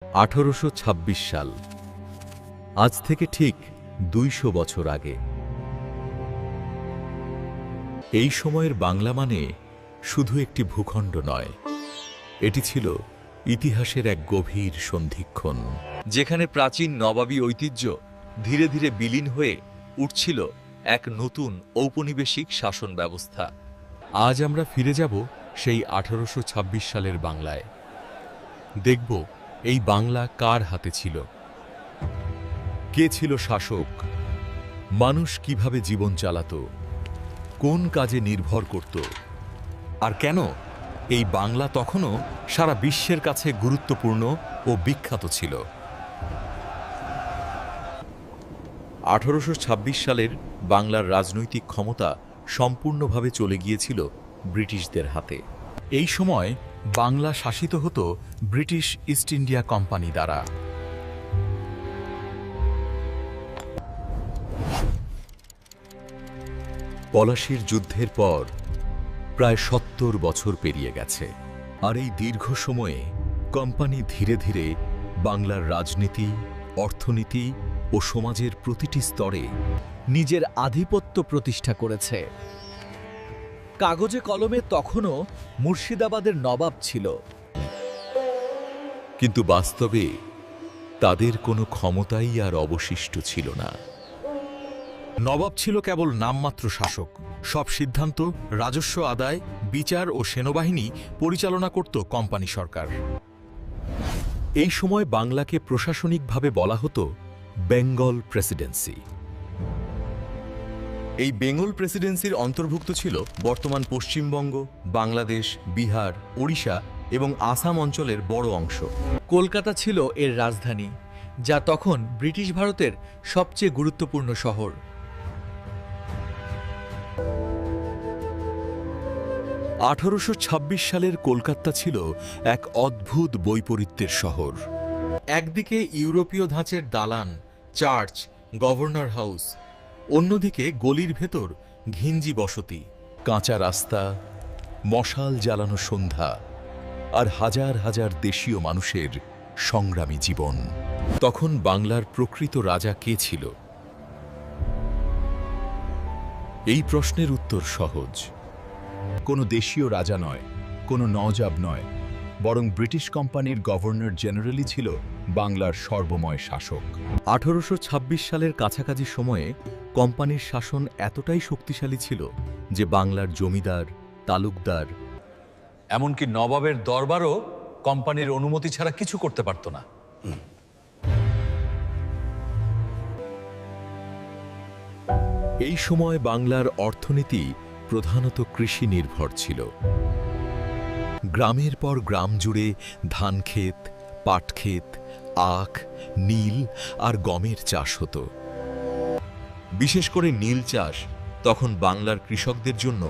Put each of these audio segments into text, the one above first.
1826 সাল, আজ থেকে ঠিক 200 বছর আগে। এই সময়ের বাংলা মানে শুধু একটি ভূখণ্ড নয়, এটি ছিল ইতিহাসের এক গভীর সন্ধিক্ষণ, যেখানে প্রাচীন নবাবী ঐতিহ্য ধীরে ধীরে বিলীন হয়ে উঠছিল এক নতুন ঔপনিবেশিক শাসন ব্যবস্থা। আজ আমরা ফিরে যাব সেই 1826 সালের বাংলায়। দেখব এই বাংলা কার হাতে ছিল, কে ছিল শাসক, মানুষ কিভাবে জীবন চালাত, কোন কাজে নির্ভর করত, আর কেন এই বাংলা তখনও সারা বিশ্বের কাছে গুরুত্বপূর্ণ ও বিখ্যাত ছিল। 1826 সালের বাংলার রাজনৈতিক ক্ষমতা সম্পূর্ণভাবে চলে গিয়েছিল ব্রিটিশদের হাতে। এই সময় বাংলা শাসিত হতো ব্রিটিশ ইস্ট ইন্ডিয়া কোম্পানি দ্বারা। পলাশীর যুদ্ধের পর প্রায় 70 বছর পেরিয়ে গেছে, আর এই দীর্ঘ সময়ে কোম্পানি ধীরে ধীরে বাংলার রাজনীতি, অর্থনীতি ও সমাজের প্রতিটি স্তরে নিজের আধিপত্য প্রতিষ্ঠা করেছে। কাগজে কলমে তখনও মুর্শিদাবাদের নবাব ছিল, কিন্তু বাস্তবে তাদের কোনো ক্ষমতাই আর অবশিষ্ট ছিল না। নবাব ছিল কেবল নামমাত্র শাসক। সব সিদ্ধান্ত, রাজস্ব আদায়, বিচার ও সেনাবাহিনী পরিচালনা করত কোম্পানি সরকার। এই সময় বাংলাকে প্রশাসনিকভাবে বলা হতো বেঙ্গল প্রেসিডেন্সি। এই বেঙ্গল প্রেসিডেন্সির অন্তর্ভুক্ত ছিল বর্তমান পশ্চিমবঙ্গ, বাংলাদেশ, বিহার, ওড়িশা এবং আসাম অঞ্চলের বড় অংশ। কলকাতা ছিল এর রাজধানী, যা তখন ব্রিটিশ ভারতের সবচেয়ে গুরুত্বপূর্ণ শহর। 1826 সালের কলকাতা ছিল এক অদ্ভুত বৈপরীত্যের শহর। একদিকে ইউরোপীয় ধাঁচের দালান, চার্চ, গভর্নর হাউস, অন্যদিকে গলির ভেতর ঘিঞ্জি বসতি, কাঁচা রাস্তা, মশাল জ্বালানো সন্ধ্যা, আর হাজার হাজার দেশীয় মানুষের সংগ্রামী জীবন। তখন বাংলার প্রকৃত রাজা কে ছিল? এই প্রশ্নের উত্তর সহজ। কোনো দেশীয় রাজা নয়, কোনো নওজাব নয়, বরং ব্রিটিশ কোম্পানির গভর্নর জেনারেলই ছিল বাংলার সর্বময় শাসক। 1826 সালের কাছাকাছি সময়ে কোম্পানির শাসন এতটাই শক্তিশালী ছিল যে বাংলার জমিদার, তালুকদার, এমনকি নবাবের দরবারও কোম্পানির অনুমতি ছাড়া কিছু করতে পারত না। এই সময় বাংলার অর্থনীতি প্রধানত কৃষি নির্ভর ছিল। গ্রামের পর গ্রাম জুড়ে ধান ক্ষেত, পাট ক্ষেত, আখ, নীল আর গমের চাষ হতো। বিশেষ করে নীল চাষ তখন বাংলার কৃষকদের জন্য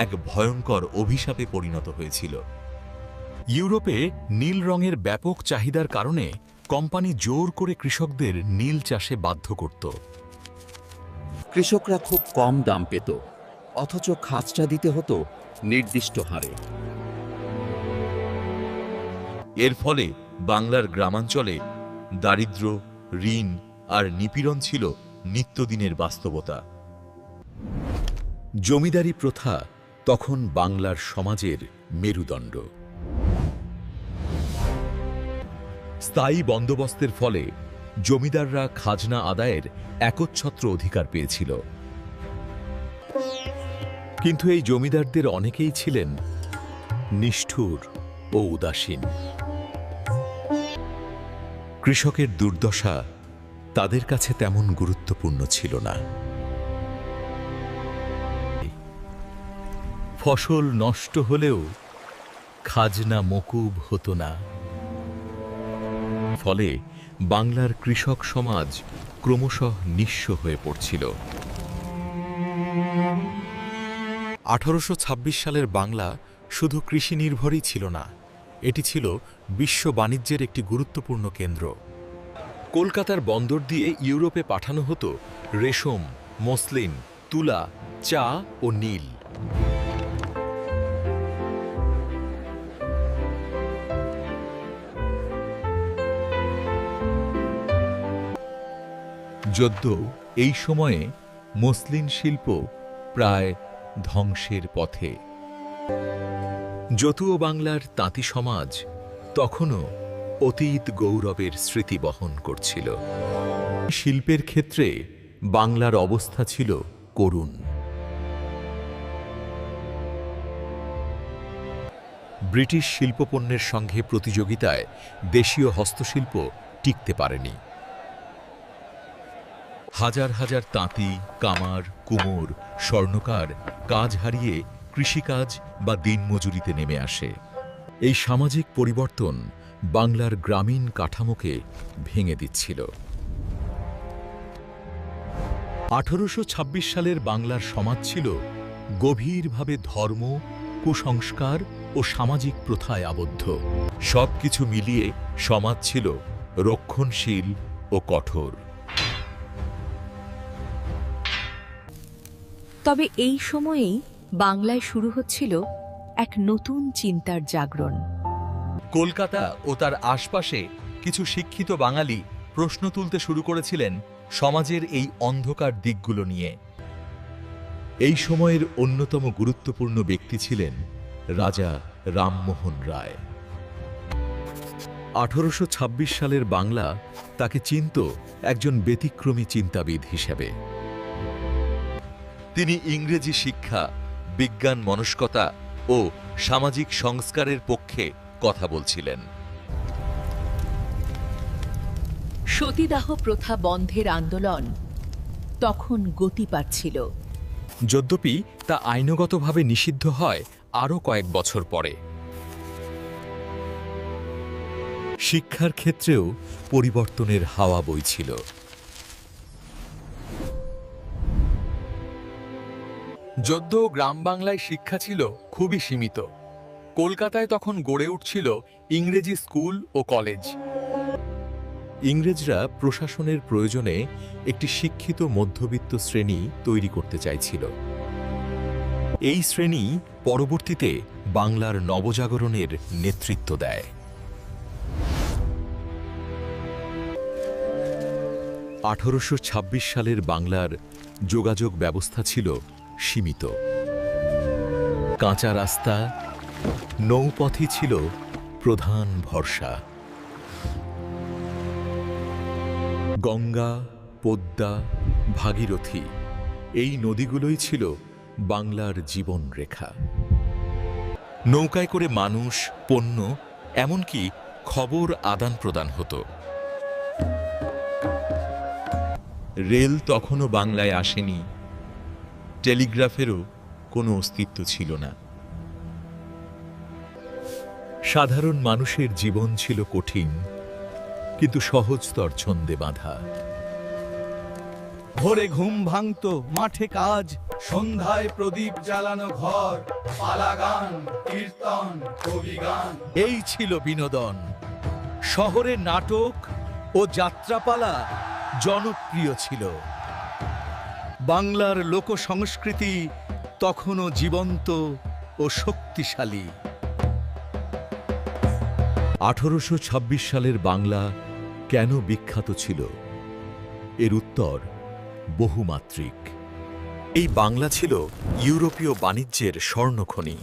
এক ভয়ঙ্কর অভিশাপে পরিণত হয়েছিল। ইউরোপে নীল রঙের ব্যাপক চাহিদার কারণে কোম্পানি জোর করে কৃষকদের নীল চাষে বাধ্য করত। কৃষকরা খুব কম দাম পেত, অথচ খাজনা দিতে হতো নির্দিষ্ট হারে। এর ফলে বাংলার গ্রামাঞ্চলে দারিদ্র্য, ঋণ আর নিপীড়ন ছিল নিত্যদিনের বাস্তবতা। জমিদারি প্রথা তখন বাংলার সমাজের মেরুদণ্ড। স্থায়ী বন্দোবস্তের ফলে জমিদাররা খাজনা আদায়ের একচ্ছত্র অধিকার পেয়েছিল। কিন্তু এই জমিদারদের অনেকেই ছিলেন নিষ্ঠুর ও উদাসীন। কৃষকের দুর্দশা তাদের কাছে তেমন গুরুত্বপূর্ণ ছিল না। ফসল নষ্ট হলেও খাজনা মকুব হতো না। ফলে বাংলার কৃষক সমাজ ক্রমশ নিঃস্ব হয়ে পড়ছিল। 1826 সালের বাংলা শুধু কৃষি নির্ভরই ছিল না, এটি ছিল বিশ্ব বাণিজ্যের একটি গুরুত্বপূর্ণ কেন্দ্র। কলকাতার বন্দর দিয়ে ইউরোপে পাঠানো হতো রেশম, মসলিন, তুলা, চা ও নীল। যদ্য এই সময়ে মসলিন শিল্প প্রায় ধ্বংসের পথে। যতুও বাংলার তাঁতি সমাজ তখনও অতীত গৌরবের স্মৃতি বহন করছিল। শিল্পের ক্ষেত্রে বাংলার অবস্থা ছিল করুণ। ব্রিটিশ শিল্পপণ্যের সঙ্গে প্রতিযোগিতায় দেশীয় হস্তশিল্প টিকতে পারেনি। হাজার হাজার তাঁতি, কামার, কুমোর, স্বর্ণকার কাজ হারিয়ে কৃষিকাজ বা দিনমজুরিতে নেমে আসে। এই সামাজিক পরিবর্তন বাংলার গ্রামীণ কাঠামোকে ভেঙে দিচ্ছিল। 1826 সালের বাংলার সমাজ ছিল গভীরভাবে ধর্ম, কুসংস্কার ও সামাজিক প্রথায় আবদ্ধ। সবকিছু মিলিয়ে সমাজ ছিল রক্ষণশীল ও কঠোর। তবে এই সময়েই বাংলায় শুরু হচ্ছিল এক নতুন চিন্তার জাগরণ। কলকাতা ও তার আশপাশে কিছু শিক্ষিত বাঙালি প্রশ্ন তুলতে শুরু করেছিলেন সমাজের এই অন্ধকার দিকগুলো নিয়ে। এই সময়ের অন্যতম গুরুত্বপূর্ণ ব্যক্তি ছিলেন রাজা রামমোহন রায়। 1826 সালের বাংলা তাকে চিনত একজন ব্যতিক্রমী চিন্তাবিদ হিসেবে। তিনি ইংরেজি শিক্ষা, বিজ্ঞান মনস্কতা ও সামাজিক সংস্কারের পক্ষে কথা বলছিলেন। সতীদাহ প্রথা বন্ধের আন্দোলন তখন গতি পাচ্ছিল। যদ্যপি তা আইনগতভাবে নিষিদ্ধ হয় আরও কয়েক বছর পরে। শিক্ষার ক্ষেত্রেও পরিবর্তনের হাওয়া বইছিল। যদ্য গ্রাম বাংলায় শিক্ষা ছিল খুবই সীমিত, কলকাতায় তখন গড়ে উঠছিল ইংরেজি স্কুল ও কলেজ। ইংরেজরা প্রশাসনের প্রয়োজনে একটি শিক্ষিত মধ্যবিত্ত শ্রেণী তৈরি করতে চাইছিল। এই শ্রেণী পরবর্তীতে বাংলার নবজাগরণের নেতৃত্ব দেয়। 1826 সালের বাংলার যোগাযোগ ব্যবস্থা ছিল সীমিত। কাঁচা রাস্তা, নৌপথই ছিল প্রধান ভরসা। গঙ্গা, পদ্মা, ভাগীরথী এই নদীগুলোই ছিল বাংলার জীবনরেখা। নৌকায় করে মানুষ, পণ্য, এমনকি খবর আদান প্রদান হতো। রেল তখনও বাংলায় আসেনি, টেলিগ্রাফেরও কোনো অস্তিত্ব ছিল না। সাধারণ মানুষের জীবন ছিল কঠিন, কিন্তু সহজতর ছন্দে বাঁধা। ভোরে ঘুম ভাঙতো, মাঠে কাজ, সন্ধ্যায় প্রদীপ জ্বালানো ঘর, পালা গান, কীর্তন, কবি গান, এই ছিল বিনোদন। শহরে নাটক ও যাত্রাপালা জনপ্রিয় ছিল। বাংলার লোক সংস্কৃতি তখনও জীবন্ত ও শক্তিশালী। 1826 সালের বাংলা কেন বিখ্যাত ছিল? এর উত্তর বহুমাত্রিক। এই বাংলা ছিল ইউরোপীয় বাণিজ্যের স্বর্ণখনি।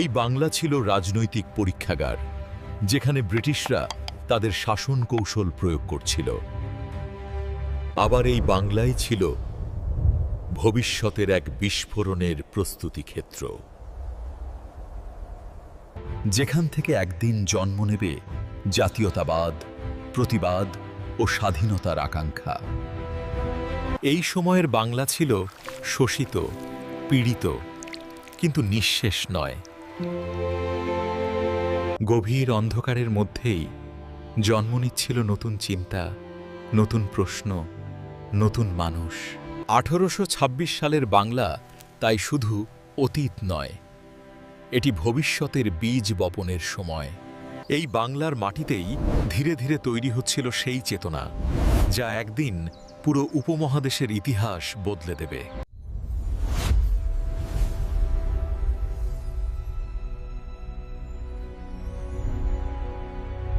এই বাংলা ছিল রাজনৈতিক পরীক্ষাগার, যেখানে ব্রিটিশরা তাদের শাসন কৌশল প্রয়োগ করছিল। আবার এই বাংলাই ছিল ভবিষ্যতের এক বিস্ফোরণের প্রস্তুতি ক্ষেত্র, যেখান থেকে একদিন জন্ম নেবে জাতীয়তাবাদ, প্রতিবাদ ও স্বাধীনতার আকাঙ্ক্ষা। এই সময়ের বাংলা ছিল শোষিত, পীড়িত, কিন্তু নিঃশেষ নয়। গভীর অন্ধকারের মধ্যেই জন্ম নিচ্ছিল নতুন চিন্তা, নতুন প্রশ্ন, নতুন মানুষ। 1826 সালের বাংলা তাই শুধু অতীত নয়, এটি ভবিষ্যতের বীজ বপনের সময়। এই বাংলার মাটিতেই ধীরে ধীরে তৈরি হচ্ছিল সেই চেতনা, যা একদিন পুরো উপমহাদেশের ইতিহাস বদলে দেবে।